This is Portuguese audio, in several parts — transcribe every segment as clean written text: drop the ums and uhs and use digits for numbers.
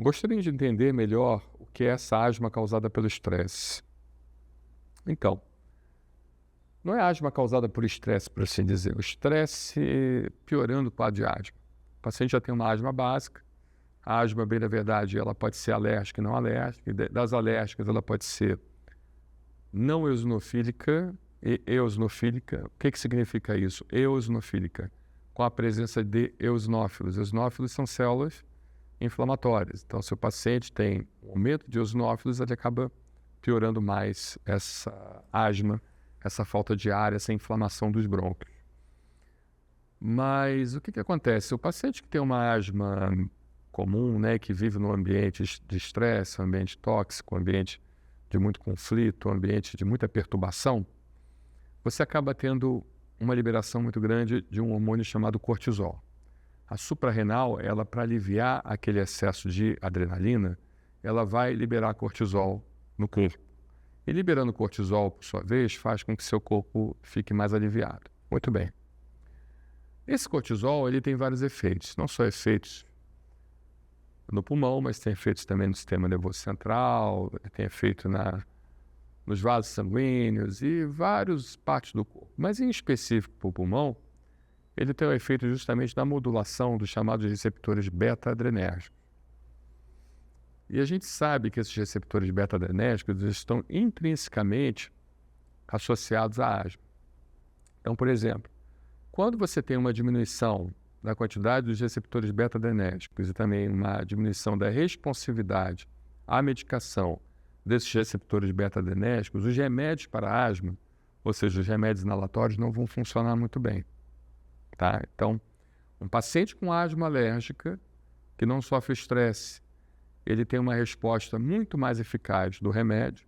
Gostaria de entender melhor o que é essa asma causada pelo estresse. Então, não é asma causada por estresse, por assim dizer. O estresse piorando o quadro de asma. O paciente já tem uma asma básica. A asma, bem na verdade, ela pode ser alérgica e não alérgica. E das alérgicas, ela pode ser não eosinofílica e eosinofílica. O que significa isso? Eosinofílica, com a presença de eosinófilos. Eosinófilos são células inflamatórias. Então, se o paciente tem um aumento de eosinófilos, ele acaba piorando mais essa asma, essa falta de ar, essa inflamação dos brônquios. Mas o que acontece? O paciente que tem uma asma comum, né, que vive num ambiente de estresse, um ambiente tóxico, um ambiente de muito conflito, um ambiente de muita perturbação, você acaba tendo uma liberação muito grande de um hormônio chamado cortisol. A suprarrenal, ela, para aliviar aquele excesso de adrenalina, ela vai liberar cortisol no corpo. E liberando cortisol, por sua vez, faz com que seu corpo fique mais aliviado. Muito bem. Esse cortisol, ele tem vários efeitos, não só efeitos no pulmão, mas tem efeitos também no sistema nervoso central, tem efeito nos vasos sanguíneos e várias partes do corpo. Mas em específico para o pulmão, ele tem o efeito justamente da modulação dos chamados receptores beta-adrenérgicos. E a gente sabe que esses receptores beta-adrenérgicos estão intrinsecamente associados à asma. Então, por exemplo, quando você tem uma diminuição da quantidade dos receptores beta-adrenérgicos e também uma diminuição da responsividade à medicação desses receptores beta-adrenérgicos, os remédios para asma, ou seja, os remédios inalatórios, não vão funcionar muito bem. Tá? Então, um paciente com asma alérgica, que não sofre estresse, ele tem uma resposta muito mais eficaz do remédio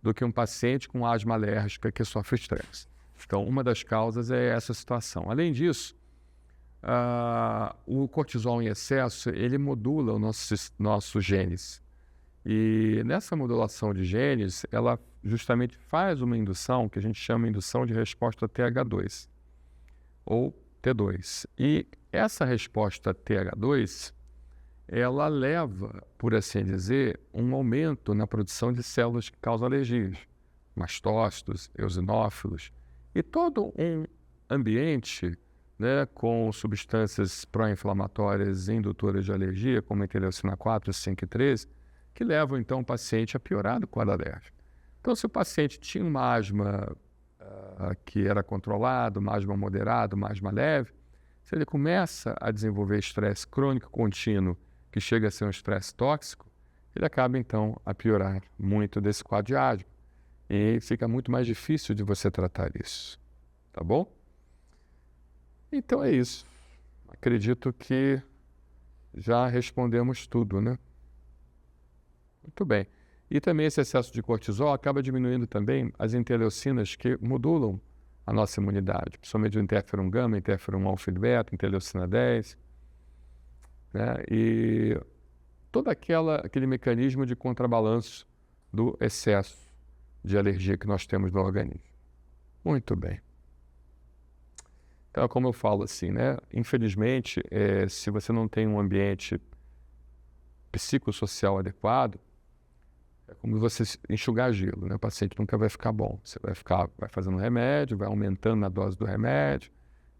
do que um paciente com asma alérgica que sofre estresse. Então, uma das causas é essa situação. Além disso, o cortisol em excesso, ele modula o nosso genes. E nessa modulação de genes, ela justamente faz uma indução, que a gente chama de indução de resposta TH2, ou T2. E essa resposta TH2, ela leva, por assim dizer, um aumento na produção de células que causam alergias, mastócitos, eosinófilos, e todo um ambiente, né, com substâncias pró-inflamatórias indutoras de alergia, como a interleucina 4, 5 e 13, que levam então o paciente a piorar do quadro alérgico. Então, se o paciente tinha uma asma que era controlada, uma asma moderada, uma asma leve, se ele começa a desenvolver estresse crônico contínuo, que chega a ser um estresse tóxico, ele acaba então a piorar muito desse quadro de asma. E fica muito mais difícil de você tratar isso. Tá bom? Então é isso. Acredito que já respondemos tudo, né? Muito bem. E também esse excesso de cortisol acaba diminuindo também as interleucinas que modulam a nossa imunidade, principalmente o interferon gama, interferon alfa e beta, interleucina 10, né? E todo aquele mecanismo de contrabalanço do excesso de alergia que nós temos no organismo. Muito bem. Então, como eu falo assim, né? Infelizmente, se você não tem um ambiente psicossocial adequado, é como você enxugar gelo, né? O paciente nunca vai ficar bom. Você vai fazendo remédio, vai aumentando a dose do remédio,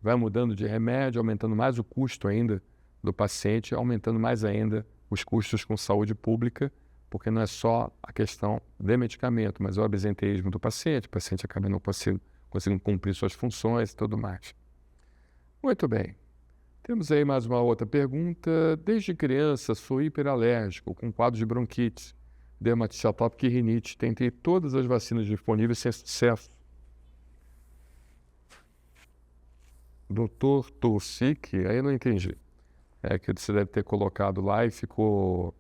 vai mudando de remédio, aumentando mais o custo ainda do paciente, aumentando mais ainda os custos com saúde pública, porque não é só a questão de medicamento, mas o absenteísmo do paciente, o paciente acaba não conseguindo cumprir suas funções e tudo mais. Muito bem. Temos aí mais uma outra pergunta. Desde criança sou hiperalérgico, com quadro de bronquite, dermatite atópica e rinite. Tentei todas as vacinas disponíveis sem sucesso. Doutor Tulsik, aí eu não entendi. É que você deve ter colocado lá e ficou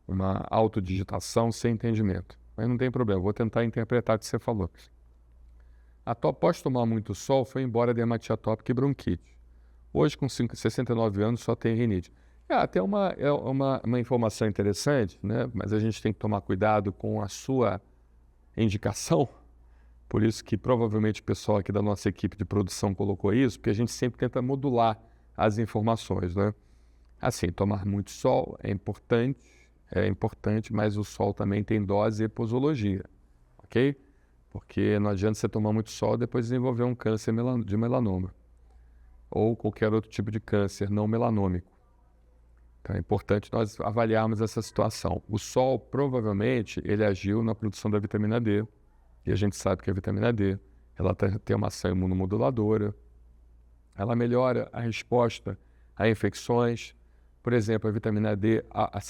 uma autodigitação sem entendimento. Mas não tem problema, vou tentar interpretar o que você falou. Após tomar muito sol, foi embora dermatite atópica e bronquite. Hoje, com 69 anos, só tem rinite. Até uma informação interessante, né? Mas a gente tem que tomar cuidado com a sua indicação. Por isso que provavelmente o pessoal aqui da nossa equipe de produção colocou isso, porque a gente sempre tenta modular as informações, né? Assim, tomar muito sol é importante, é importante, mas o sol também tem dose e posologia, ok? Porque não adianta você tomar muito sol e depois desenvolver um câncer de melanoma ou qualquer outro tipo de câncer não melanômico. Então é importante nós avaliarmos essa situação. O sol, provavelmente, ele agiu na produção da vitamina D, e a gente sabe que a vitamina D, ela tem uma ação imunomoduladora, ela melhora a resposta a infecções. Por exemplo, a vitamina D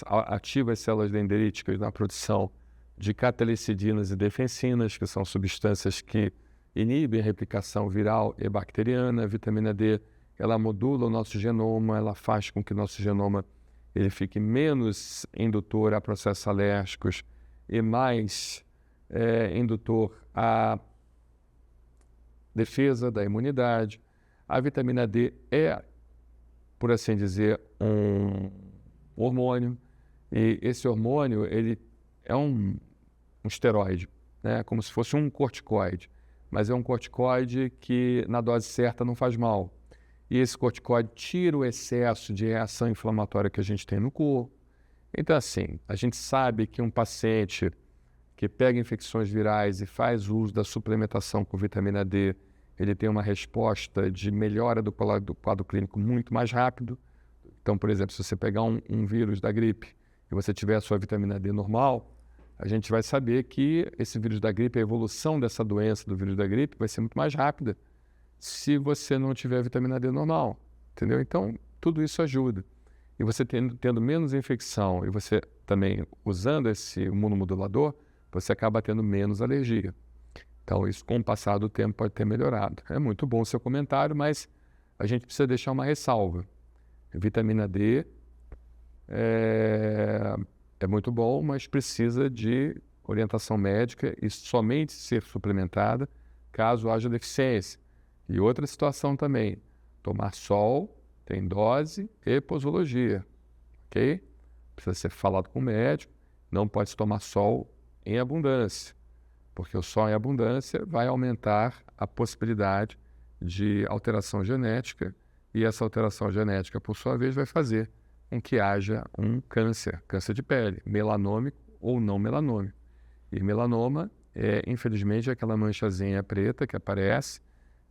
ativa as células dendríticas na produção de catalicidinas e defensinas, que são substâncias que inibem a replicação viral e bacteriana. A vitamina D, ela modula o nosso genoma, ela faz com que o nosso genoma ele fique menos indutor a processos alérgicos e mais indutor à defesa da imunidade. A vitamina D é, por assim dizer, um hormônio, e esse hormônio ele é um esteroide, né? Como se fosse um corticoide, mas é um corticoide que na dose certa não faz mal. E esse corticoide tira o excesso de reação inflamatória que a gente tem no corpo. Então, assim, a gente sabe que um paciente que pega infecções virais e faz uso da suplementação com vitamina D, ele tem uma resposta de melhora do quadro clínico muito mais rápido. Então, por exemplo, se você pegar um vírus da gripe e você tiver a sua vitamina D normal, a gente vai saber que esse vírus da gripe, a evolução dessa doença do vírus da gripe vai ser muito mais rápida se você não tiver vitamina D normal, entendeu? Então, tudo isso ajuda. E você tendo menos infecção e você também usando esse imunomodulador, você acaba tendo menos alergia. Então, isso com o passar do tempo pode ter melhorado. É muito bom o seu comentário, mas a gente precisa deixar uma ressalva. Vitamina D é muito bom, mas precisa de orientação médica e somente ser suplementada caso haja deficiência. E outra situação também, tomar sol tem dose e posologia, ok? Precisa ser falado com o médico, não pode se tomar sol em abundância, porque o sol em abundância vai aumentar a possibilidade de alteração genética, e essa alteração genética, por sua vez, vai fazer com que haja um câncer de pele, melanômico ou não melanômico. E melanoma infelizmente, aquela manchazinha preta que aparece,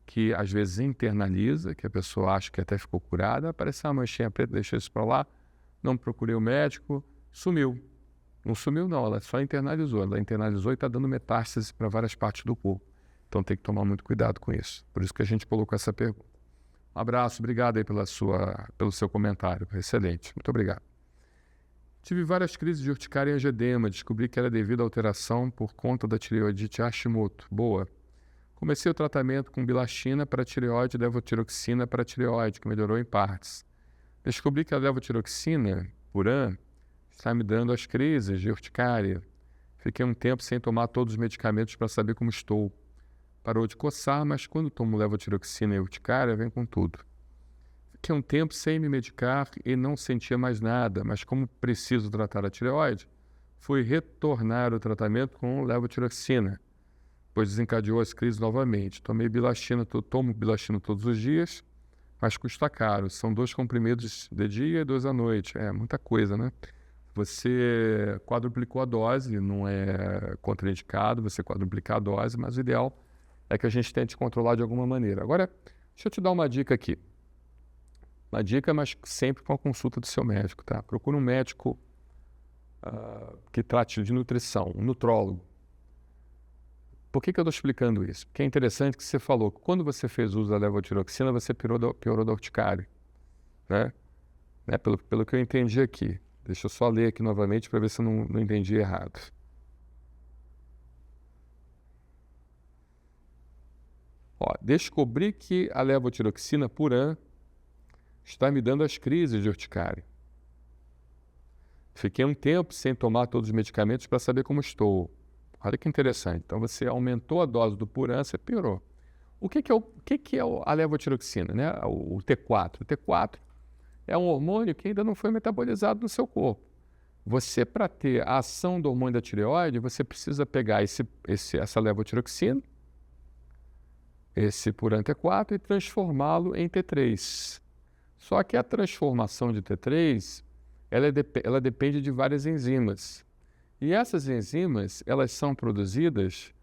que às vezes internaliza, que a pessoa acha que até ficou curada, aparece uma manchinha preta, deixa isso para lá, não procurei o médico, sumiu. Não sumiu não, ela só internalizou. Ela internalizou e está dando metástase para várias partes do corpo. Então tem que tomar muito cuidado com isso. Por isso que a gente colocou essa pergunta. Um abraço, obrigado aí pelo seu comentário. Excelente, muito obrigado. Tive várias crises de urticária e angedema. Descobri que era devido à alteração por conta da tireoidite Hashimoto. Boa. Comecei o tratamento com bilastina para tireoide e levotiroxina para tireoide, que melhorou em partes. Descobri que a levotiroxina, Puran, está me dando as crises de urticária. Fiquei um tempo sem tomar todos os medicamentos para saber como estou. Parou de coçar, mas quando tomo levotiroxina e urticária, vem com tudo. Fiquei um tempo sem me medicar e não sentia mais nada, mas como preciso tratar a tireoide, fui retornar o tratamento com levotiroxina, pois desencadeou as crises novamente. Tomo bilastina todos os dias, mas custa caro. São 2 comprimidos de dia e 2 à noite. É muita coisa, né? Você quadruplicou a dose, não é contraindicado você quadruplicar a dose, mas o ideal é que a gente tente controlar de alguma maneira. Agora, deixa eu te dar uma dica aqui. Uma dica, mas sempre com a consulta do seu médico, tá? Procura um médico que trate de nutrição, um nutrólogo. Por que eu estou explicando isso? Porque é interessante que você falou que quando você fez uso da levotiroxina, você piorou da urticária, né? Pelo que eu entendi aqui. Deixa eu só ler aqui novamente para ver se eu não entendi errado. Ó, descobri que a levotiroxina Puran está me dando as crises de urticária. Fiquei um tempo sem tomar todos os medicamentos para saber como estou. Olha que interessante. Então, você aumentou a dose do Puran, você piorou. O que é a levotiroxina, né? O T4. O T4 é um hormônio que ainda não foi metabolizado no seu corpo. Você, para ter a ação do hormônio da tireoide, você precisa pegar essa levotiroxina, esse Puran T4, e transformá-lo em T3. Só que a transformação de T3, ela depende de várias enzimas. E essas enzimas, elas são produzidas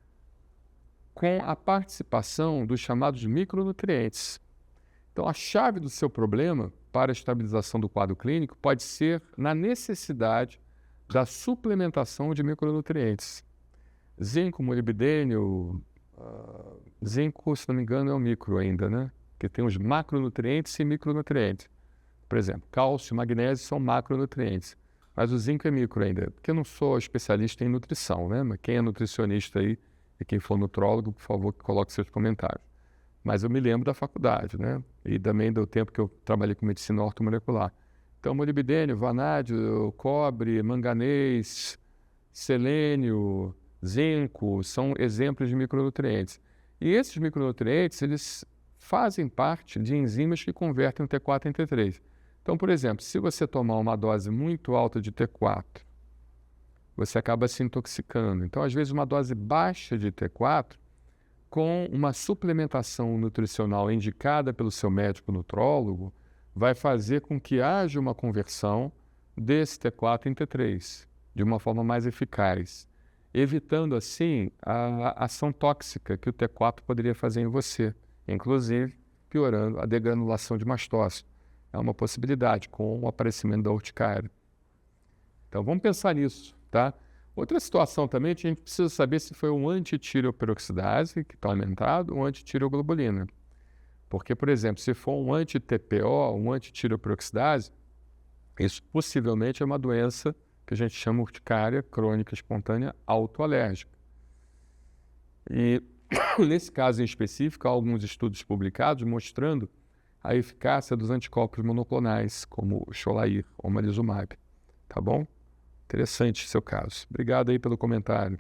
com a participação dos chamados micronutrientes. Então, a chave do seu problema para a estabilização do quadro clínico pode ser na necessidade da suplementação de micronutrientes. Zinco, molibdênio, zinco, se não me engano, é o micro ainda, né? Porque tem os macronutrientes e micronutrientes. Por exemplo, cálcio e magnésio são macronutrientes, mas o zinco é micro ainda. Porque eu não sou especialista em nutrição, né? Mas quem é nutricionista aí e quem for nutrólogo, por favor, coloque seus comentários. Mas eu me lembro da faculdade, né? E também do tempo que eu trabalhei com medicina ortomolecular. Então, molibdênio, vanádio, cobre, manganês, selênio, zinco, são exemplos de micronutrientes. E esses micronutrientes, eles fazem parte de enzimas que convertem o T4 em T3. Então, por exemplo, se você tomar uma dose muito alta de T4, você acaba se intoxicando. Então, às vezes, uma dose baixa de T4, com uma suplementação nutricional indicada pelo seu médico nutrólogo, vai fazer com que haja uma conversão desse T4 em T3, de uma forma mais eficaz, evitando, assim, a ação tóxica que o T4 poderia fazer em você, inclusive piorando a degranulação de mastócito. É uma possibilidade com o aparecimento da urticária. Então, vamos pensar nisso, tá? Outra situação também, a gente precisa saber se foi um antitireoperoxidase que está aumentado ou um antitireoglobulina. Porque, por exemplo, se for um anti-TPO, um antitireoperoxidase, isso possivelmente é uma doença que a gente chama urticária crônica espontânea autoalérgica. E, nesse caso em específico, há alguns estudos publicados mostrando a eficácia dos anticorpos monoclonais, como o Xolair ou Omalizumab. Tá bom? Interessante seu caso. Obrigado aí pelo comentário.